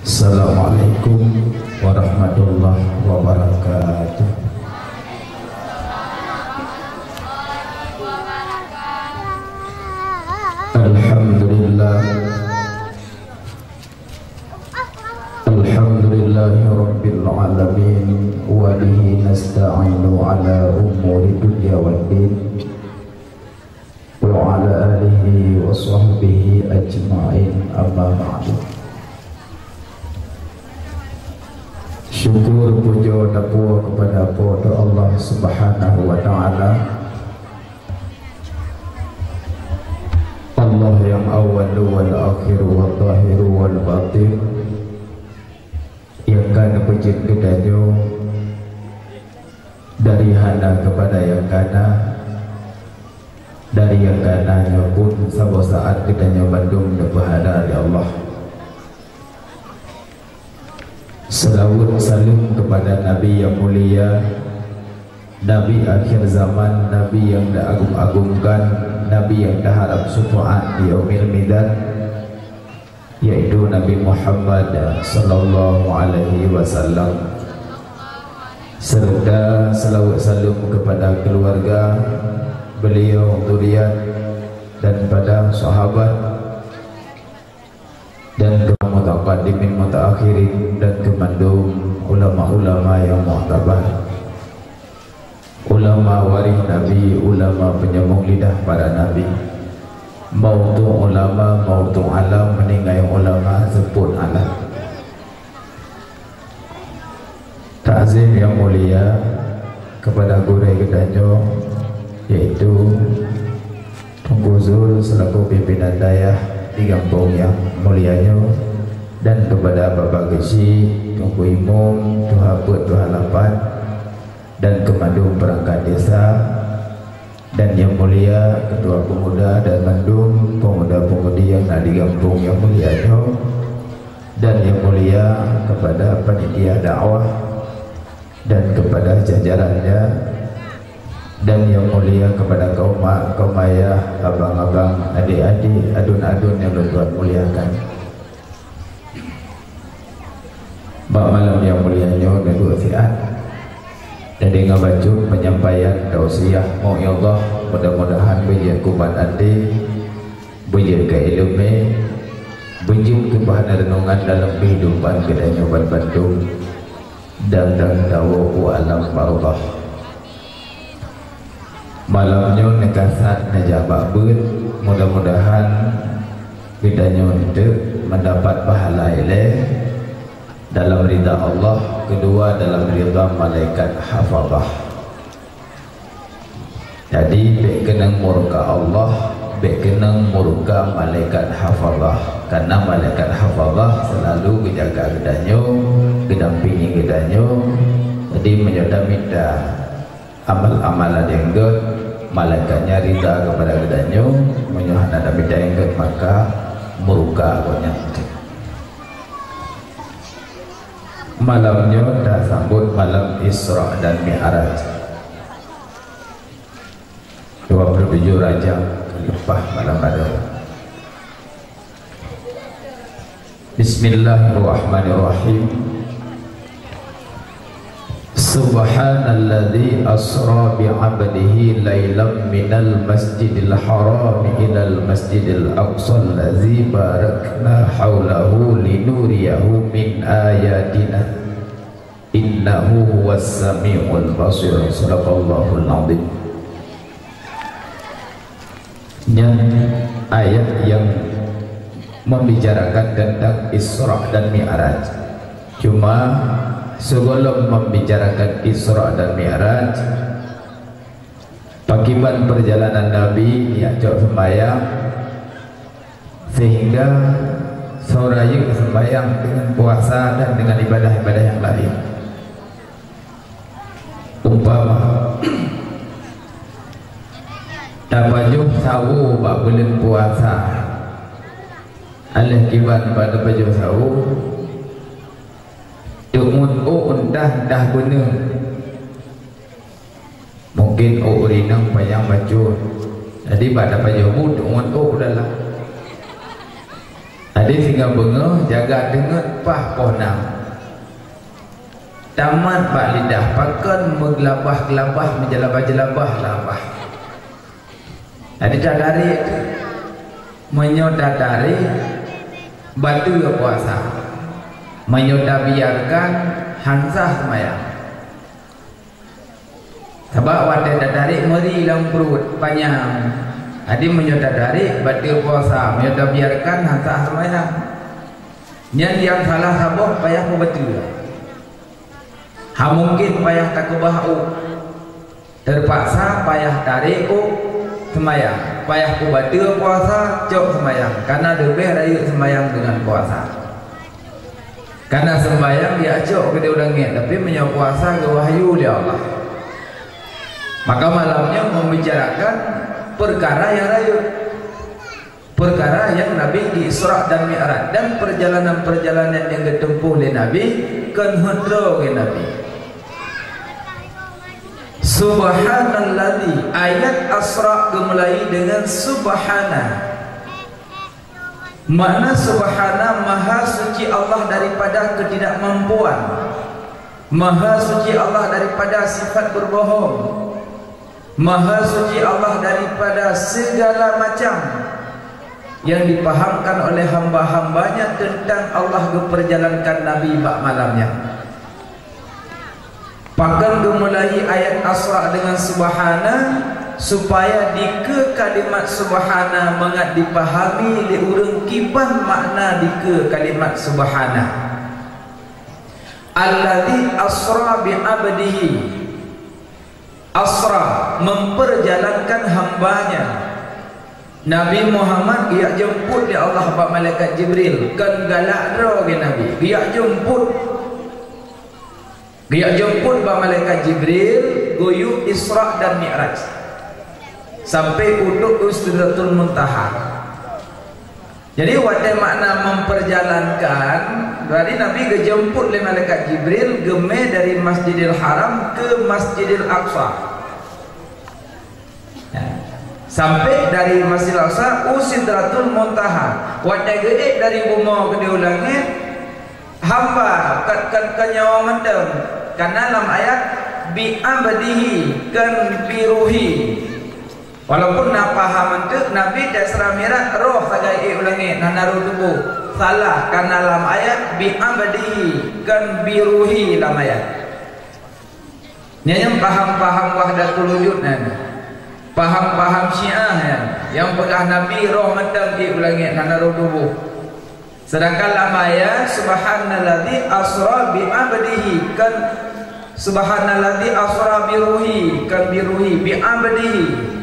Assalamualaikum warahmatullahi wabarakatuh. Alhamdulillah, alhamdulillahi rabbil alamin, wa bihi nasta'inu ala umuri dunya waddin, wa ala alihi wa sahbihi ajma'in, amma ba'du. Syukur puja takwa kepada Allah Subhanahu wa ta'ala, Allah yang awal wal akhir wal zahir wal batin, yang kana pejit kedanyo dari hana kepada yang kana, dari yang kananya pun sabar saat kedanyo bandung berhadap Allah. Selawat salam kepada Nabi yang mulia, Nabi akhir zaman, Nabi yang diagung-agungkan, Nabi yang diharap syafaat di yaumil midan, yaitu Nabi Muhammad sallallahu alaihi wasallam, serta selawat salam kepada keluarga beliau, zuriat dan pada sahabat dan mutaqaddimin mutaakhirin dan kemandum ulama-ulama yang mu'tabar, ulama waris Nabi, ulama penyambung lidah para Nabi, mautu ulama, mautu alam, meninggal ulama, sebut alam. Ta'zim yang mulia kepada Gurei Kedanyo, yaitu Tunggu Zul selaku pimpinan dayah di kampung yang mulianya, dan kepada Bapak Gesi, Tunggu Imum, Tuha Put, Tuha Lapan, dan kemandung perangkat desa, dan yang mulia Ketua Pemuda dan mandum pemuda-pemudi yang ada di kampung yang mulianya, dan yang mulia kepada panitia dakwah dan kepada jajarannya, dan yang mulia kepada kaum ayah, abang-abang, adik-adik, adun-adun yang Tuhan muliakan. Bak malam yang mulianya dan dua fiat, dan dengan baca penyampaian tausiah mau ya Allah, mudah-mudahan bejak kubat adi, bejak ke ilmu, bejak ke bahan renungan dalam kehidupan kedanya Bandung dan tawaku alam barokah. Malamnya nekasat najabak ber, mudah-mudahan kedanya itu mendapat pahala ileh dalam ridha Allah, kedua dalam ridha malaikat hafazah. Jadi baik kenang murka Allah, baik kenang murka malaikat hafazah, karena malaikat hafazah selalu menjaga kedanyo, kedampingi kedanyo. Jadi menyodamida amal-amalan yang good, malaikatnya ridha kepada kedanyo, menyohana damida yang good, maka murka banyak. Malamnya dah sambut malam Isra dan Mi'raj 27 Rajab lepas malam Badar. Bismillahirrahmanirrahim. Subhanalladzi asra bi'abdihi laylam minal masjidil haram ilal masjidil aqsa allazi barakna haulahu linuriyahu min ayatina innahu huwas sami'ul basir. Sadaqallahul azim. Ayat yang membicarakan tentang Isra dan Mi'raj. Cuma sebelum membicarakan Isra dan Mi'raj, pakiban perjalanan Nabi diajak sembahyang, sehingga soraya sembahyang dengan puasa dan dengan ibadah-ibadah yang lain. Umpama tabajuh sawu bak bulan puasa, alih kiban pada baju sawu Tumun dah guna, mungkin urinang payang baju, jadi pada baju tumun dalam Adik tinggal bengah jaga dengar pah ponam. Tamat pak lidah pakan menggelabah-gelabah menjelabah-jelabah labah. Adik dadari menyodadari batu ke puasa. Menyoda biarkan hansah semayang. Sebab wadah dadari meri dalam perut panjang. Adik menyodadari batu puasa, menyoda biarkan hansah semayang. Yang salah sabah payah betul. Ha mungkin payah tak kebahau. Terpaksa payah tarik semayang. Payah ku batu puasa cok semayang. Karena lebih raya semayang dengan puasa. Karena sembahyang dia cok ke dia ulangnya, tapi menyau puasa ke wahyu dia Allah. Maka malamnya membicarakan perkara yang raya, perkara yang Nabi di Isra dan Mi'raj, dan perjalanan-perjalanan yang ditempuh oleh Nabi kan hendra ke Nabi. Subhanalladzi, ayat Asra dimulai dengan subhana. Makna subhana, maha suci Allah daripada ketidakmampuan, maha suci Allah daripada sifat berbohong, maha suci Allah daripada segala macam yang dipahamkan oleh hamba-hambanya tentang Allah berperjalankan Nabi bak malamnya. Pakan dimulai ayat Asra dengan subhana, supaya dike kalimat subhana mengat dipahami li urang kiban makna dike kalimat subhana. Alladzi asra bi abdihi, asra memperjalankan hambanya. Nabi Muhammad dia jemput di Allah bak malaikat Jibril kan galak ro ke Nabi dia jemput bak malaikat Jibril goyu Isra dan Mi'raj sampai untuk Sidratul Muntaha. Jadi wadah makna memperjalankan berarti Nabi dijemput oleh malaikat Jibril geme dari Masjidil Haram ke Masjidil Aqsa. Sampai dari Masjidil Aqsa Sidratul Muntaha. Wadah gede dari bumi ke di langit hamba kan nyawa mendem. Karena dalam ayat bi abdihi kan biruhi. Walaupun nak faham itu Nabi Isra Mi'raj roh sagai ulangi naru tubuh salah karena dalam ayat bi abdihi kan biruhi dalam ayat. Yang paham-paham wahdatul wujud nan. Paham-paham Syiah yang pegah Nabi roh mentang di ulangi naru tubuh. Sedangkan dalam ayat subhanalladzi asra bi abdihi kan subhanalladzi asra biruhi kan biruhi bi abdihi.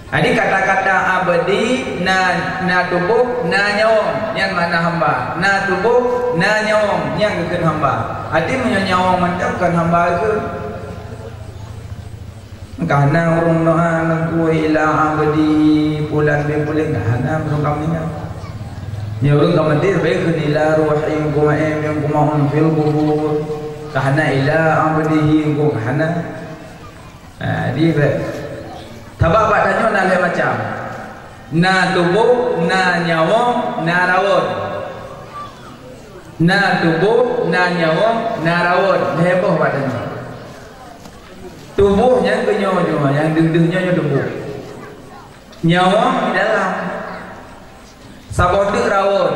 Jadi kata-kata abadi na tubuh na nyawang yang mana hamba, na tubuh na nyawang yang kekan hamba. Jadi menyawang macam kan hamba ke? Karena orang doa aku ila abadi pulan be pulen karena belum kami ni. Ni orang kami dia baik ila ruhi kumaim yang kumahun fil kubur. Karena ila abadihi ku karena. Dia Tabak tanya nak lain macam na tubuh, na nyawang, na rawon. Na tubuh, na nyawang, na rawon. Heboh badannya. Tubuhnya kenyo-nyo, yang deng-dengnya tubuh. Nyawang di dalam. Sabotik rawon.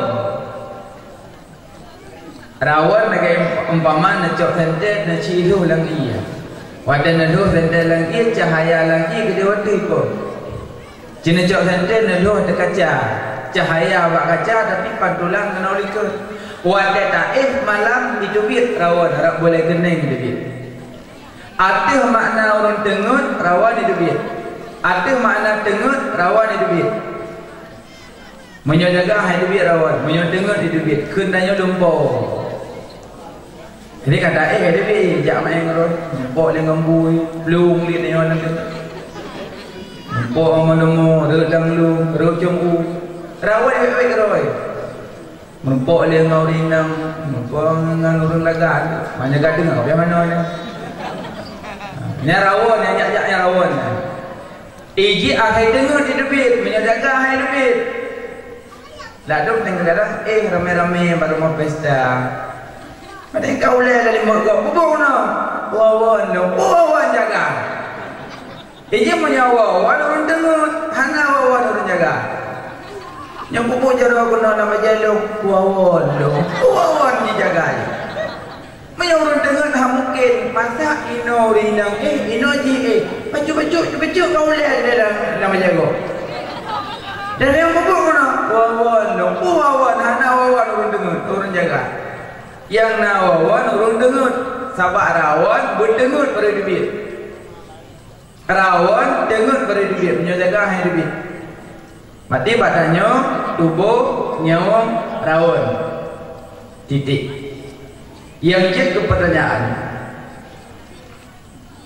Rawon nagai umpama nak cok sentet nak ciluh lang iya. Wadah naluh sentet lang iya cahaya lagi ke dia waktu itu. Cina cok sentet naluh ada kaca. Cahaya awak kaca tapi pantulang kena olika. Wadah taif malam hidupit rawon harap boleh gening hidupit. Ada makna orang tengut rawan hidupit. Ada makna tengut rawan hidupit. Menyojaga hidupit rawan, menyodengut hidupit. Kendanya lumpur. Jadi kata hidupit jak main ngerot. Lumpur dengan bui, belum li ni orang tu. Lumpur amal-amal, redang lu, rojong u. Rawan hidupit keroi. Lumpur li ngau rinang, lumpur dengan urang lagan. Mana gading ngau biar mana ni? Ni rawon, yang rawon. Iji akhir dengar hidupit, menyojaga hidupit. Lalu tengah darah rame-rame baru mau pesta. Ada kau leh dari mereka, bubuk no, wawan jaga. Ia punya wawan orang dengar, hana wawan orang jaga. Yang bubuk jarak guna nama jalur wawan dijaga. Macam orang dengar dah mungkin masa ino rinang ino ji baju kau leh dalam nama jaga. Dan yang bubuk guna wawan hana wawan orang dengar orang jaga. Yang nawawan orang dengar sabak rawan berdengar pada debit rawan dengar pada debit menjaga hai debit mati badannya tubuh nyawang rawan titik yang jadi pertanyaan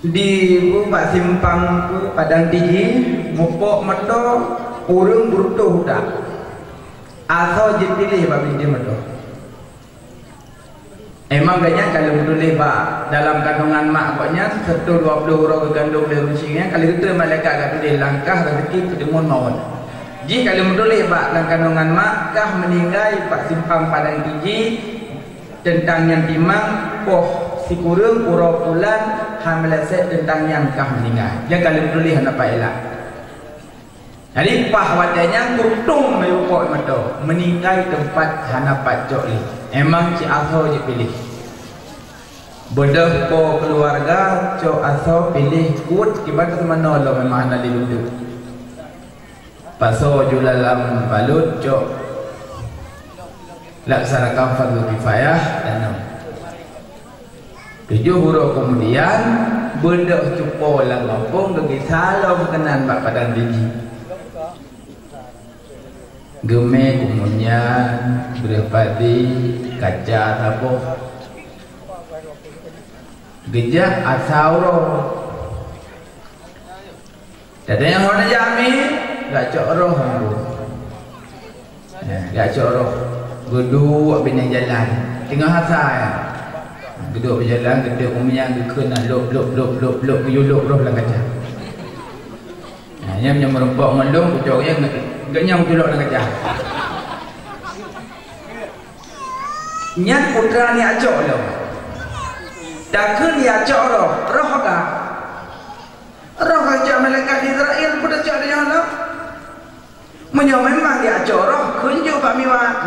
di Pak Simpang Padang Tinggi mupok medo urung burutuh hudak atau dipilih babi dia medo. Emang banyak kalau boleh pak dalam kandungan mak buatnya 120 orang kandung dari rusinya kalau kita malaikat kat boleh langkah rezeki kedemun maut. Jika kalau boleh pak dalam kandungan mak kah meninggal Pak Simpang Padang Tinggi tentang yang timang poh si kurung urau pulan hamlaset tentang yang kah meninggal. Yang kalau boleh hendak elak. Jadi pah wadanya kurung meyupok mata meninggal tempat hanapat jok li. Emang si aso je pilih. Bedah po keluarga cok aso pilih kut kibat mana lo memang nak diluduk. Paso julalam balut cok laksanakan fardu kifayah dan 7 huruf kemudian bedah cupo lang kampung bagi salam kenan Pak Padang Tinggi. Geme kemudian berpadi kaca tapo gejak asauro ada yang mana jami gak coroh gak coroh geduk bina jalan tengah hasa ya geduk berjalan geduk umumnya kena lop yuluk roh lah kaca yang merempok melung kucoknya gak nyam tulok nak kacang. Nyat putra ni acok lo. Dakun ni acok lo. Roh ka? Roh acok malaikat Israel pun acok dia lo. Menyo memang dia acok roh. Kunjuk pak miwa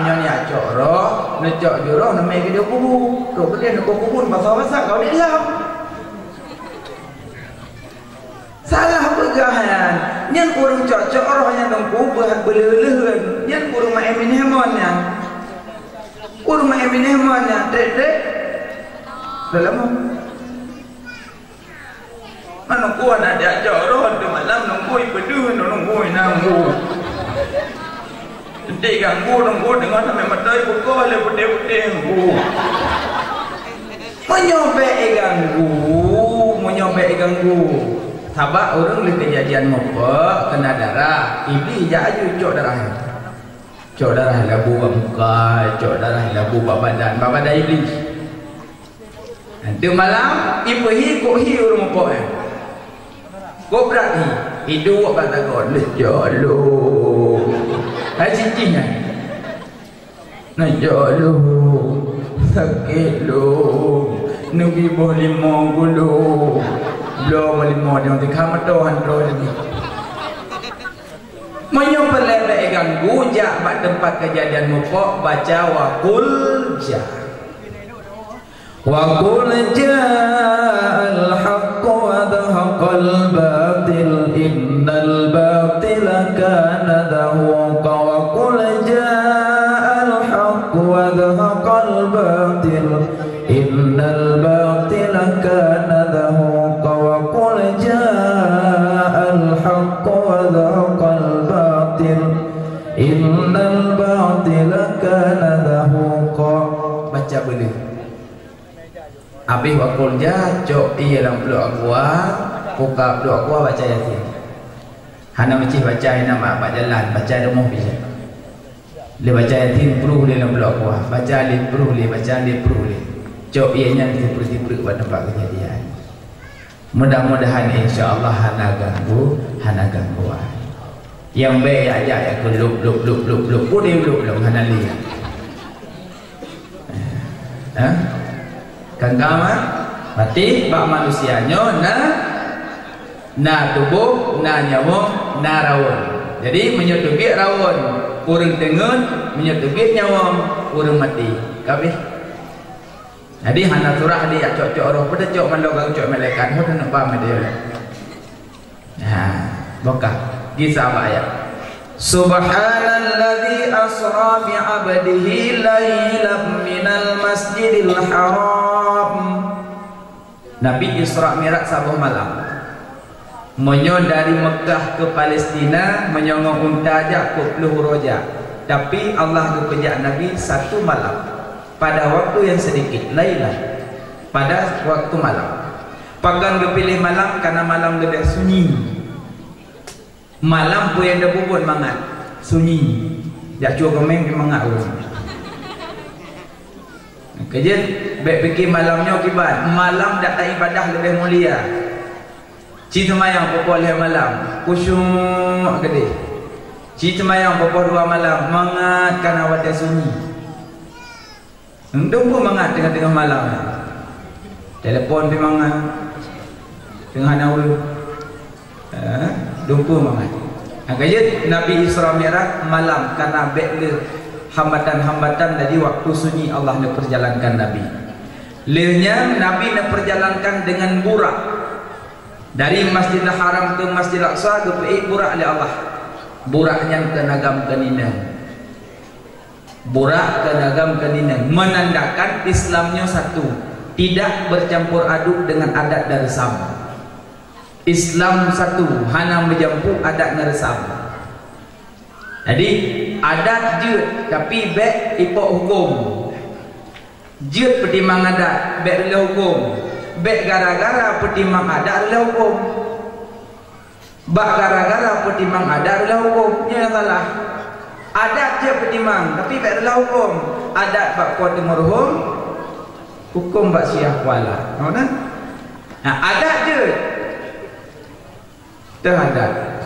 menyo ni acok roh. Necok joroh namai ke dia kubu. Roh dia nak kubu pasal kau ni lah. Salah pegahan yang kurang cocok orangnya dongku berlelehan yang kurang maemin hemonnya kurang maemin hemonnya dek dalam mana kuat nak diajak orang tu malam nunggu ibadah nunggu nanggu dek ganggu nunggu dengan sampai matai buka le putih nunggu menyobek ganggu sabak orang le kejadian mopa kena darah iblis jaju cok darah labu muka cok darah labu badan iblis nanti malam ibuhi kohi orang mopa kau berarti hidup kata kau lejalo hai cincin lejalo sakit lo nubi boleh monggulu belum lima dia nanti kamu tahu handro ni. Menyo pelebek ganggu jak bak tempat kejadian mupok baca waqul ja. Waqul ja'al haqq wa dhaqal batil innal batila kana dhahuqa waqul ja'al haqq wa dhaqal batil innal batila kana dhahuqa وقل جاء الحق وذاق الباطل إن الباطل كان ذهوقا. Baca boleh habis waqul ja cok iya dalam peluk aqua buka peluk aqua baca yasin hana mesti baca nama apa jalan baca rumah bisa le baca yasin perlu le dalam peluk aqua baca le perlu le baca le perlu le cok ianya seperti pada tempat kejadian. Mudah-mudahan insya-Allah hana ganggu. Yang baik aja ya luk boleh luk hanali. Kangkama mati bak manusianya na tubuh na nyawa na rawon. Jadi menyetubik rawon urang tengen menyetubik nyawa urang mati kabeh. Jadi hana surah dia cok-cok roh pada cok mandau kang cok malaikat hod nak paham dia. Bokah kisah ayat. Subhanalladzi asra bi 'abdihi lailan minal masjidil haram. Nabi Isra Mi'raj sabuh malam. Menyo dari Mekah ke Palestina menyongong unta aja ke Roja. Tapi Allah berpejak Nabi satu malam pada waktu yang sedikit, lailan, pada waktu malam. Pagang dipilih malam karena malam gede sunyi. Malam pun yang ada bubun mangat sunyi. Jak cua kemeng ke mangat urang. Kejut baik fikir malamnya kibat. Malam datang ibadah lebih mulia. Cita mayang pukul malam kusyuk gede. Cita mayang pukul 2 malam mangat karena wadah sunyi. Endung pun mangat tengah-tengah malam. Telepon pergi mangat tengah naul. Dumpu mangat. Kajit Nabi Isra Mi'raj malam karena bekle hambatan-hambatan dari waktu sunyi Allah nak perjalankan Nabi. Lehnya Nabi nak perjalankan dengan burak dari Masjidil Haram ke Masjidil Aqsa ke burak oleh Allah. Buraknya ke Nagam Keninang. Burak ke Nagam Keninang menandakan Islamnya satu, tidak bercampur aduk dengan adat dari Sam. Islam satu, hana menjampu adat neresam. Jadi adat jut tapi bek ipok hukum. Jut pertimang adat, bek rela hukum. Bek gara-gara pertimang adat rela hukum. Bak gara-gara pertimang adat rela hukum. Ini yang salah. Adat je pertimang tapi bek rela hukum. Adat bak kuat marhum, hukum bak siah kuala. Nampak? Nah, adat je terhadap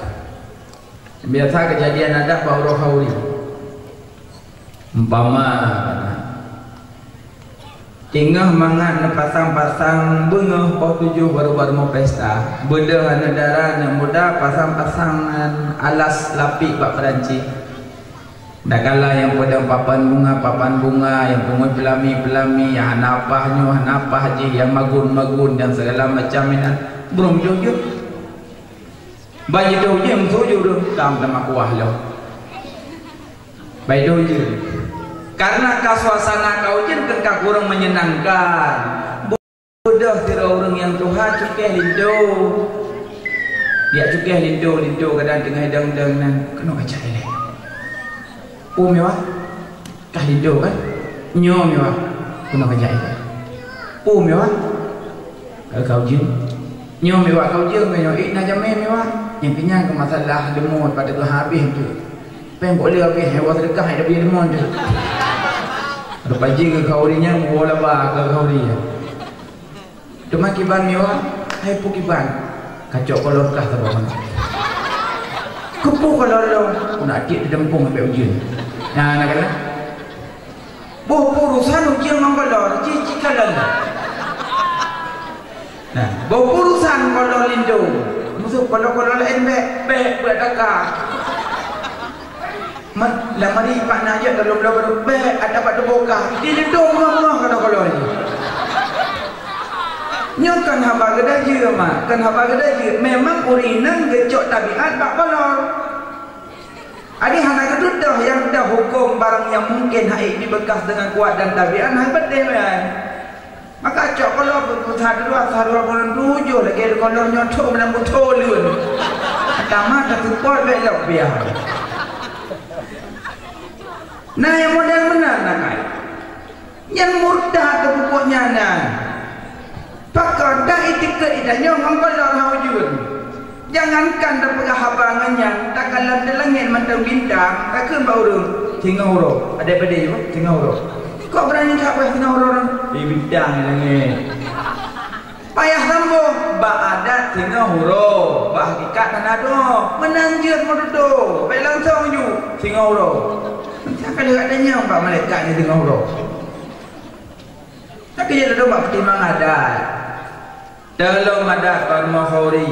biasa kejadian adat bahawa hauri umpama tinggal mangat pasang-pasang bunga pau 7 baru-baru mau pesta beda negara yang muda pasang-pasangan alas lapik bak Perancis dah kala yang pada papan bunga yang pungut pelami-pelami yang hanapahnya hanapah haji yang magun-magun dan segala macam ini belum jauh-jauh bayi doh je mengtuju doh tam sama kuah lo. Bayi doh je. Karena suasana kau je kan kurang menyenangkan. Bodoh kira orang yang Tuhan cukeh lindo. Dia cukeh lindo kadang tengah hidang-hidang nan kena baca eleh. Mewah. Kah lindo kan? Nyo mewah. Kena baca eleh. Mewah. Kalau kau je nyo mewah kau je nyo nak jamai mewah. Yang kenyang ke masalah demon pada tu habis tu. Pen boleh habis hewan sedekah ada punya demon tu. Ada paji ke kaurinya bola ba ke kaurinya. Cuma kiban miwa, hai pu kiban. Kacau kolor kah tak apa. Kepu kolor lo, nak adik dempung sampai ujian. Nah, nak kata. Urusan ujian mangkolor, cici kalan. Nah, urusan kolor lindo. Musuh kalau lain bek buat dakar. Lamari pak nak je kalau belum bek ada pada boka. Dia dong murah kalau ni. Nyokan haba geda je mak, kan haba geda je. Memang urinan gecok tabiat bak kolor. Adi hana gedut dah yang dah hukum barang yang mungkin haik dibekas dengan kuat dan tabiat hai betul kan. Maka cok kalau sahadua bulan 7 lagi ada kalau nyotok dalam botol lun. Pertama ketupot belok biar. Nah yang model benar nak. Yang murtad tu pupuknya nah. Pakar dah itikat idanya ngangkolor haujud. Jangankan dah pegah habangannya, tak kalah di langit mantau bintang, tak ke baurung tinggal huruf. Ada pada dia tinggal huruf. Kau berani tak payah tengah orang di bidang ni lagi. Payah sambung adat tinggal huruf, hakikat dan ada menanjut mododo, baik langsung ju tinggal huruf. Nanti akan adanya pak malaikatnya tinggal huruf. Tapi dia ada buat pertimbangan adat. Dalam adat Al-Mahuri.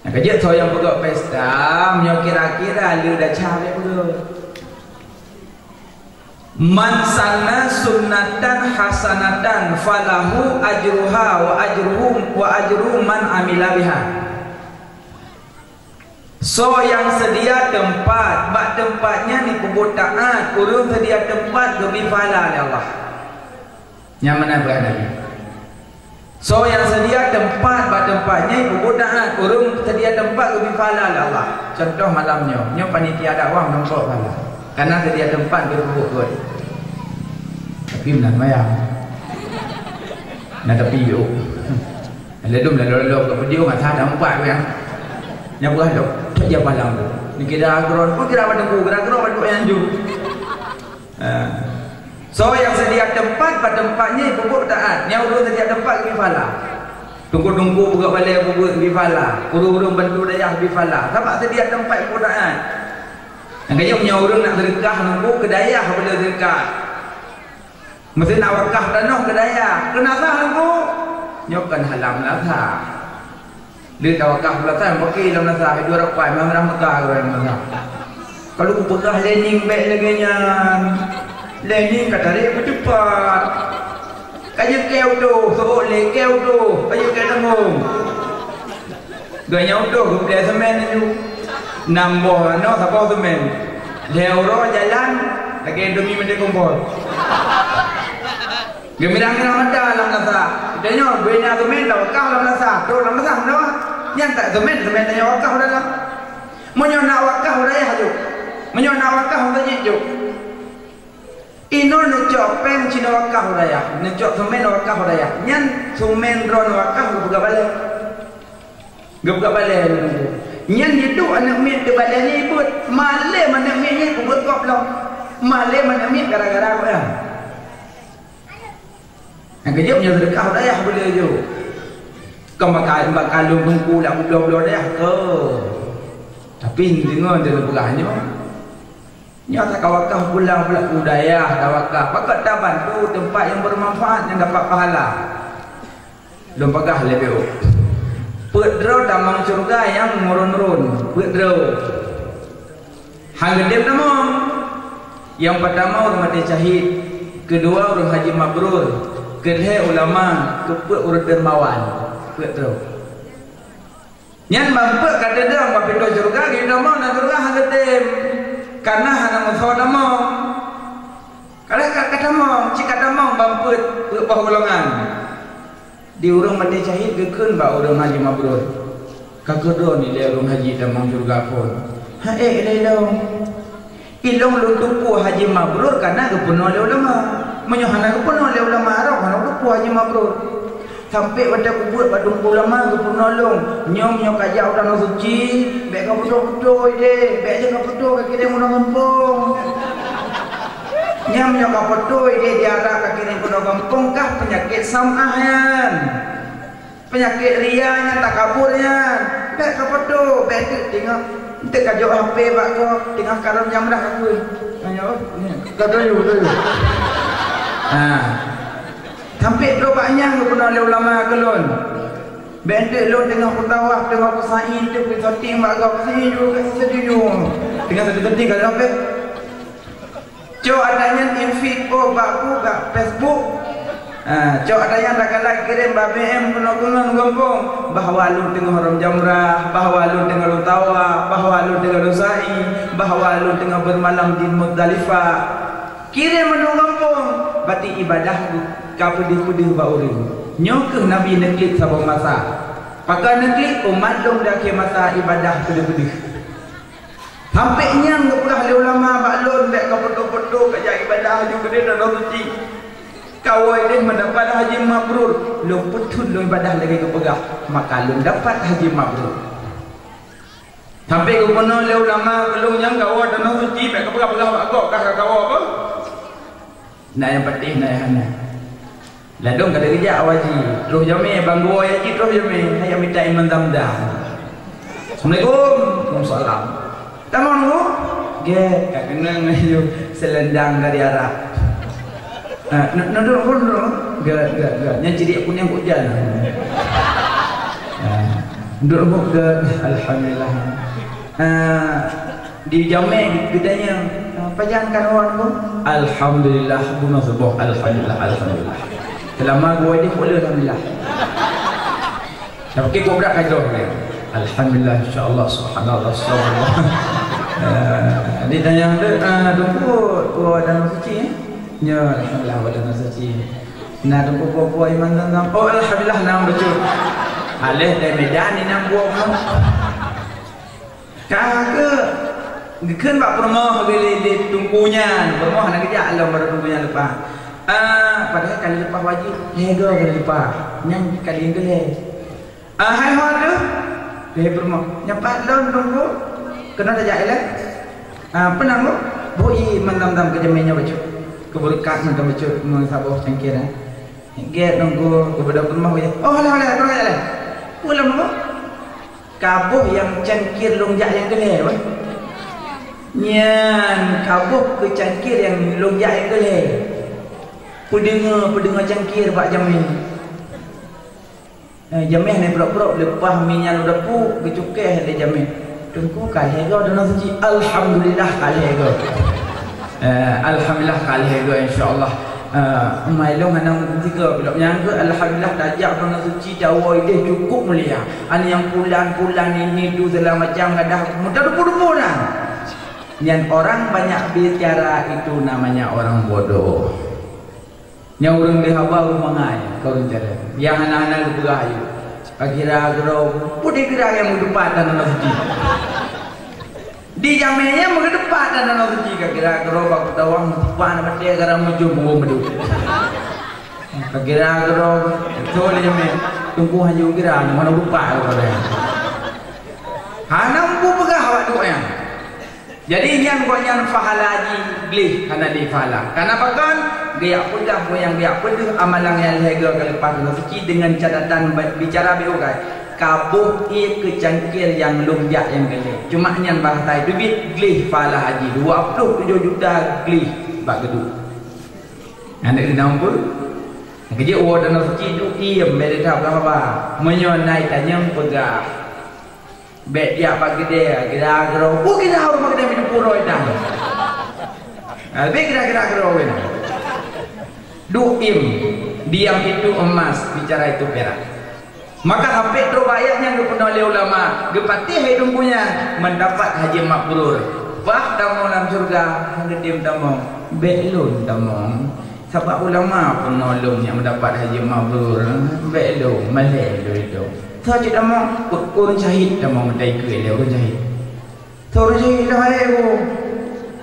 Nah, kerja tu yang buat pesta, menyo kira-kira dia dah cari dulu. Man sanna sunnatan hasanatan falahu ajruha wa ajru man amila biha. So yang sedia tempat, bak tempatnya ni kubur taat, urung sedia tempat demi pahala oleh Allah. Yang mana berada? So yang sedia tempat, bak tempatnya kubur taat, urung sedia tempat demi pahala oleh Allah. Contoh malamnya, nyo panitia dakwah nampak pahala. Karena sedia tempat berhubung kot. Tapi benar mayang. Nak tapi yuk. Ledum lalu ke video ngat ada empat yang. Yang buah dok. Tak dia palang tu. Ni kira agron pun kira pada ku, kira agron pada yang ju. So yang sedia tempat pada tempatnya pupuk taat. Yang urus sedia tempat ke bifala. Tunggu-tunggu buka balik pupuk bifala. Urung-urung bantu daya bifala. Sebab sedia tempat pupuk taat. Yang kaya punya orang nak sedekah nunggu ke daya bila sedekah. Mesti nak wakaf tanah ke daya. Kenapa nunggu? Nyokan halam lasa. Dia tak wakaf lasa, pakai dalam lasa. Dua rapai, memang Mekah orang lasa. Kalau aku pegah lening baik lagi nya. Lening kata dia bercepat. Kaya keu tu, sorok le keu tu. Kaya keu tanggung. Gaya tu, gede semen tu. Nambah no siapa tu men leuro jalan lagi demi mende kumpul gemirang-mirang ada dalam nasa dia bena tu men dah wakaf dalam nasa tu dalam nasa no yang tak tu men tanya wakaf dalam menyo nak wakaf dah ya haju menyo nak wakaf dah je ino necok peng cina wakaf dah ya necok semen wakaf dah ya nyan semen ron wakaf buka balik buka balik yang hidup anak min terbalik ni ibut malam anak min ni kubut kop lah malam anak min gara-gara apa ya yang kejap punya sedekah dah ya boleh je kau makan kalung tungku lah bulan-bulan dah ke tapi dengar dia berahnya nyata kawakah pulang pula budaya kawakah pakat dah bantu tempat yang bermanfaat yang dapat pahala belum pagah lebih Pedro damang surga yang murun-run. Pedro. Hangedem nama. Yang pertama orang mati syahid, kedua orang haji mabrur, ketiga ulama, keempat orang dermawan. Pedro. Yang mampu kata dia orang pintu surga, kita mau nak surga hangedem. Karena hana musuh nama. Kalau kata mau, jika kata mau mampu pergolongan. Di orang mati syahid gekun ba orang haji mabrur. Kagedo ni le orang haji damang surga pun. Ha lelong. Ilong lu tupu haji mabrur karena gepenuh oleh ulama. Menyohana gepenuh oleh ulama Arab kana tupu haji mabrur. Sampai pada kubur badung ulama gepenuh long. Nyom nyok aja orang suci, bek ka betul-betul ide, bek je ka betul ka kira mun kampung. Nyam nyok apa dia diarah kaki ni kuno kampung kah penyakit samahan penyakit rianya takaburnya bek kapodo bek tu tengok ente kajo HP bak ko tengah karam jam dah aku tanya kata you sampai berobatnya kepada oleh ulama kelon bek ente lo tengah kutawah tengah kusain tu kusating bak ko sini juga sedih tengah sedih kalau apa cok adanya info baku kat Facebook. Cok adanya tak kalah kirim BBM kuno-kuno kampung bahawa lu tengah haram jamrah, bahawa lu tengah lu tawa, bahawa lu tengah lu sa'i, bahawa lu tengah bermalam di Muzdalifah. Kirim menuju kampung, berarti ibadah ka pedih-pedih ba urang. Nyokeh Nabi neklik sabang masa. Pakai neklik umat dong dah ke masa ibadah pedih-pedih. Sampai nyang kepulah oleh ulama baklon dek ke foto-foto kerja ibadah haji gede dan suci. Kawai dia mendapat haji mabrur, lu putun lu ibadah lagi ke pegah, maka lu dapat haji mabrur. Sampai ke penuh oleh ulama belum nyang kawai dan suci, baik ke pegah-pegah agak kah kawai apa? Nah yang penting nah yang Ladong kada kerja awaji. Terus jame bang gua ya terus jame saya minta iman damdah. Assalamualaikum. Waalaikumsalam. Tamon lu? Ge, kak kenang ayo selendang dari Arab. Nodor pun gak. Yang jadi aku yang hujan. Nodor pun gak. Alhamdulillah. Di jame bedanya pajankan orang tu. Alhamdulillah guna sebuah. Alhamdulillah. Selama gua ini boleh alhamdulillah. Tapi gua berak aja orang. Alhamdulillah insyaallah subhanallah subhanallah. Ditanya tunggu gua dan suci ya alhamdulillah wa dan suci. Nah tunggu gua iman dan oh alhamdulillah nam betul. Alih dari Medan ni nam gua pun. Kagak Gekan pak permoh di tungkunya, permoh nak kerja alam baru tungkunya lepas. Padahal kali lepas wajib, lega kali lepas, yang kali yang geleh. Hai hot tu, dia permoh, nyapat lon tunggu, kena tajak elak. Penang lu, boi mandam-dam kejamnya baca, keberkat mandam baca, mensabuh cangkir. Get tunggu kepada permoh baca. Oh lah, permoh jalan. Pulang tunggu, kabuh yang cangkir longjak yang geleh, bah. Nyan kabuh ke cangkir yang longjak yang geleh. Pendengar cangkir pak jamin. Jamin ni pura-pura lepas minyak udah pu kecukeh dia jamin. Tunggu kali ego dan suci alhamdulillah kali ego. Alhamdulillah kali ego insyaallah. Mailong anang tiga bila nyangka alhamdulillah tajak dan suci Jawa dia cukup mulia. Ani yang pulang ini tu segala macam ada mudah dupu-dupu dah. Yang orang banyak bicara itu namanya orang bodoh. Yang orang dihabal rumangai kau rencana. Yang anak-anak lu berayu. Kira gerau, putih kira yang mendepat dan nasi. Di jamnya mendepat dan nasi. Kira gerau bak tawang pan mati gara maju bungo medu. Kira gerau tole jamnya tunggu haju kira mana lupa kau dah. Hanam bu pegah awak tu yang. Jadi yang kau yang fahalaji glih karena di fahala. Karena bahkan gaya pudah yang gaya pudah amalan yang lega kelepas suci dengan catatan bicara berukai kabuh ia kecangkir yang longjak yang gelih. Cuma yang bahasa itu bit glih fahala haji 27 juta glih bak geduk. Anda kena pun kerja orang dan suci itu diam mereka apa menyonai tanya pegah. Bet dia pagi dia kira gerau, kira orang pagi dia minum puroi dah. Bet kira gerau ini. Duim, diam itu emas, bicara itu perak. Maka sampai terbayarnya kepada oleh ulama, gepati hidung punya mendapat haji mabrur. Bah tamu dalam surga, hendak diam tamu, belum tamu. Sebab ulama penolong yang mendapat haji mabrur, belum malih itu. Thưa chị đã mong cô syahid đã mong tay cười leo cô syahid. Thưa chị đã hay cô.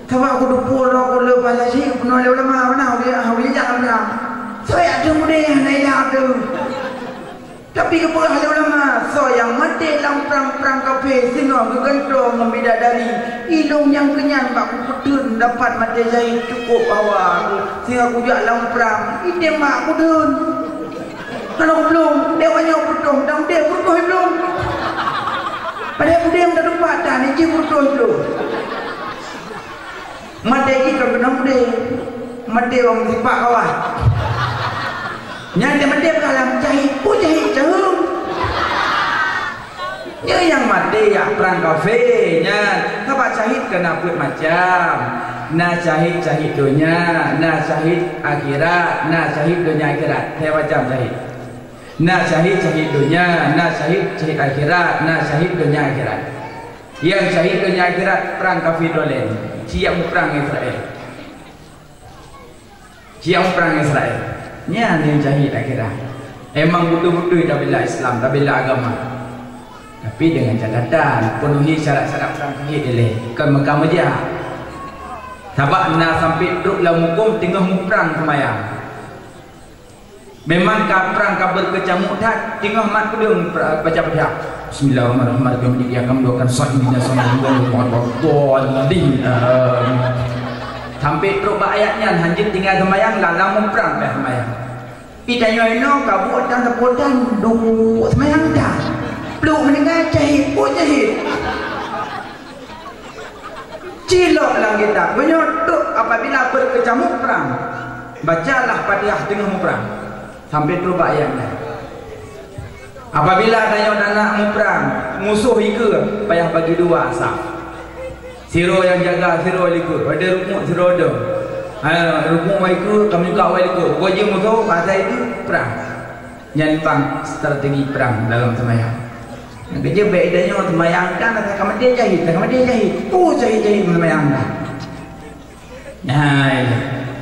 Thưa bạn cô được mua lo cô lừa bà là chị cô nói leo lama nào dia hầu lý dạng nào. Saya ada muda này là tu. Tapi kepada leo lama so yang mati dalam perang kafir sehingga kegantong membidadari ilung yang kenyang bak pedun dapat mati syahid cukup awak sehingga aku jak dalam perang ide mak aku dun. Kalau belum, dia banyak berdoa dan dia berdoa belum. Padahal dia yang dah dapat dah, dia berdoa belum. Mati ini kalau kena muda, mati orang sipak kawan. Yang dia mati berhalang jahit, jahit jahum. Ya yang mati ya perang kafirnya, kabar jahit kena buat macam. Nah jahit dunia, nah jahit akhirat, nah jahit dunia akhirat. Saya macam jahit. Nah syahid dunia, nah syahid akhirat, nah syahid dunia akhirat. Yang syahid dunia akhirat perang kafir dolen, siap perang Israel. Siap perang Israel. Nya yang syahid akhirat. Emang betul-betul dah bela Islam, dah bela agama. Tapi dengan catatan penuhi syarat-syarat perang kafir dolen. Kan Mekah Madinah. Sebab nak sampai duduk dalam hukum tengah perang semayang. Memang perang kabar kecamuk dah tengah mat kudung baca-baca Bismillahirrahmanirrahim dia akan mendoakan sahihnya sallallahu sampai teruk ayatnya hanjin tinggal semayang lalang perang dah semayang Itanya ino kabut dan tepotan duk semayang dah. Peluk mendengar jahit pun jahit. Cilok lah kita. Menyodok apabila berkecamuk perang. Bacalah Fatihah tengah perang. Sampai tu ayatnya. Apabila ada yang nak perang, musuh ika payah bagi dua asap. Siro yang jaga, siro liku. Ada rukuk, siro ada. Rukuk waiku, kami juga waiku. Wajib musuh, pasal itu perang. Nyanpang strategi perang dalam semayang. Yang kerja bedanya semayangkan, kami dia jahit, kami dia jahit. Jahit-jahit semayangkan. Nah,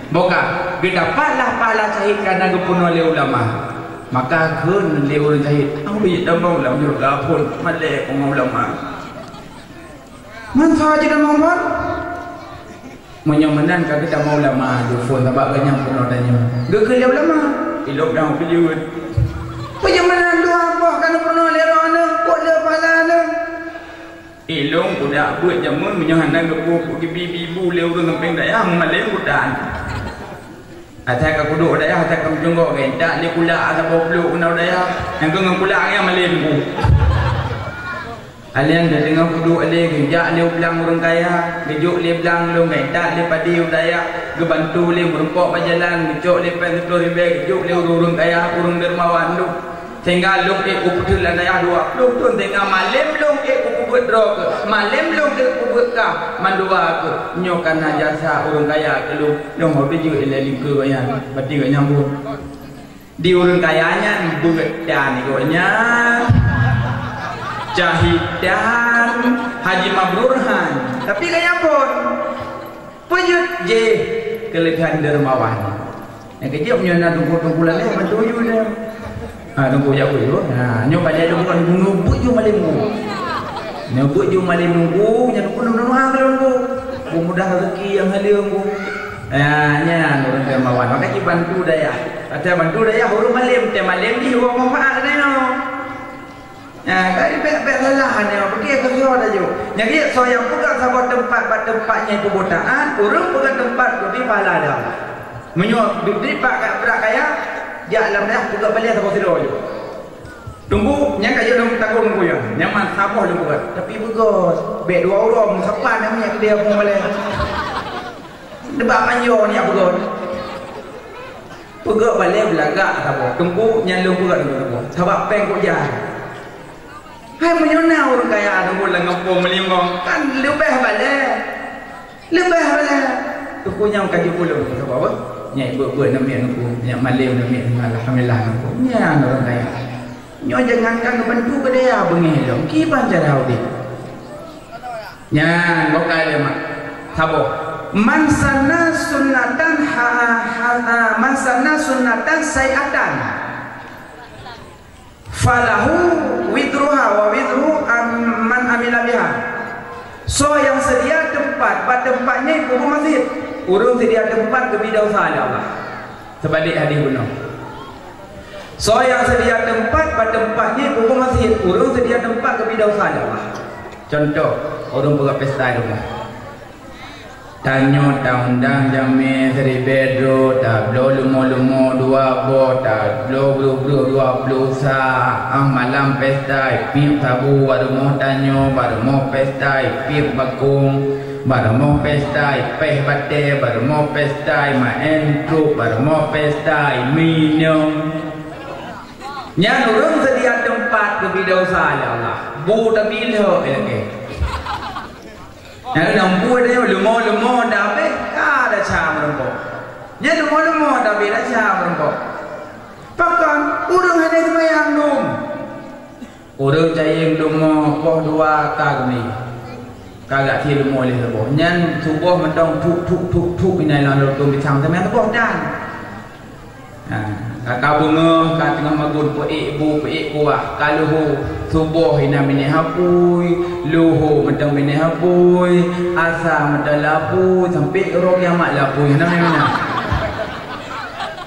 boka, dapatlah pahala jahit kerana dipenuhi oleh ulama. Maka kun lewur jahit. Aku dah mau ulama juga pun malek ulama. Manfaat kita mau buat menyomanan kalau kita mau lama telefon sebab banyak penodanya gak lama ilok dah pilih penyomanan tu apa kalau pernah lera ana kok le pahala ilong budak buat jamun menyohanan gak bibi-ibu le urang kempeng daya malem budan atak aku duduk daya atak kamu jonggok gendak le kula ada boblok nau daya yang kau kula yang malem bu Alian dah dengar kudu ale gejak le belang orang kaya, gejuk le belang lu ngedak le padi udaya, gebantu le merempok berjalan, gejok le pen telur ribe, gejuk le orang kaya, orang dermawan lu. Sehingga lu betul lah daya dua. Lu tu tengah malam lu buat drog, malam lu buat kah mandua ke. Nyokan jasa orang kaya ke lu mau tuju le lingku bayan, padi gak nyambung. Di orang kayanya buat dan iganya. Jahidan Haji Mabrurhan tapi kaya pun pejut je kelebihan dermawan yang kecil punya nak tunggu lagi bantu you dah tunggu jauh you nyoba dia tunggu nunggu you malam nunggu you malam nunggu nya nunggu mudah rezeki yang halia nunggu nya orang dermawan maka bantu daya ada bantu daya huru malam teh malam di huang manfaat dah kali pek-pek lelahan yang pergi ke suara dah jauh. Jadi so yang pegang sahabat tempatnya itu botaan, orang pegang tempat lebih pahala dah. Menyuap diripak kat berak kaya, jalan dah pegang balik sahabat sido je. Tunggu, yang kaya dalam takut tunggu ya. Nyaman sabar lu pegang. Tapi pegang, bek dua orang, siapa namanya dia pun balik. Debak panjang ni apa pegang. Pegang balik belagak sahabat. Tunggu, yang lu pegang tunggu. Sahabat peng kok jalan. Hai menyona orang kaya ada mula ngepung melingkong kan lebih balik tu punya kaji pulau sebab apa nyai buat namanya aku nyai malam namanya alhamdulillah aku nya orang kaya nyo jangan kan bantu ke dia bengi dong kiban cara dia nya lokal dia mak sabo man sanna sunnatan sayatan falahu widruha wa widru man amila biha. So yang sedia tempat, pada tempatnya itu masjid. Urung sedia tempat ke bidau sahaja Allah. Sebalik hadis benar. So yang sedia tempat, pada tempatnya itu masjid. Urung sedia tempat ke bidau sahaja Allah. Contoh, orang buat pesta di rumah. Tanyo tak undang jamin seri bedro tak blow lumo dua bot tak blow dua sa malam pesta pip tabu baru mau tanyo baru mau pesta pip bakung baru mau pesta peh bate baru mau pesta main truk baru mau pesta minum nyan orang sedia tempat ke bidau saja Allah bu tak bila lagi yang nampu dia lumo dah be ada cam rempok. Dia lumo dah be ada cam rempok. Pakan urang ada semayang dum. Urang cayeng lumo poh dua kagni. Kagak ti lumo le sebo. Nyan subuh mendong tuk inai lalu tu bicang semayang sebo dan. Kakak bunga kat tengah magun peik ibu peik kuah kaluhu subuh hina mini hapui luhu medang mini hapui asa medang lapui sampai rok yang mak lapui hina mana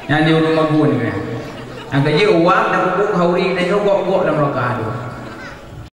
yang di rumah magun ni yang kerja uang dah bubuk hauri dah gok dalam rokah tu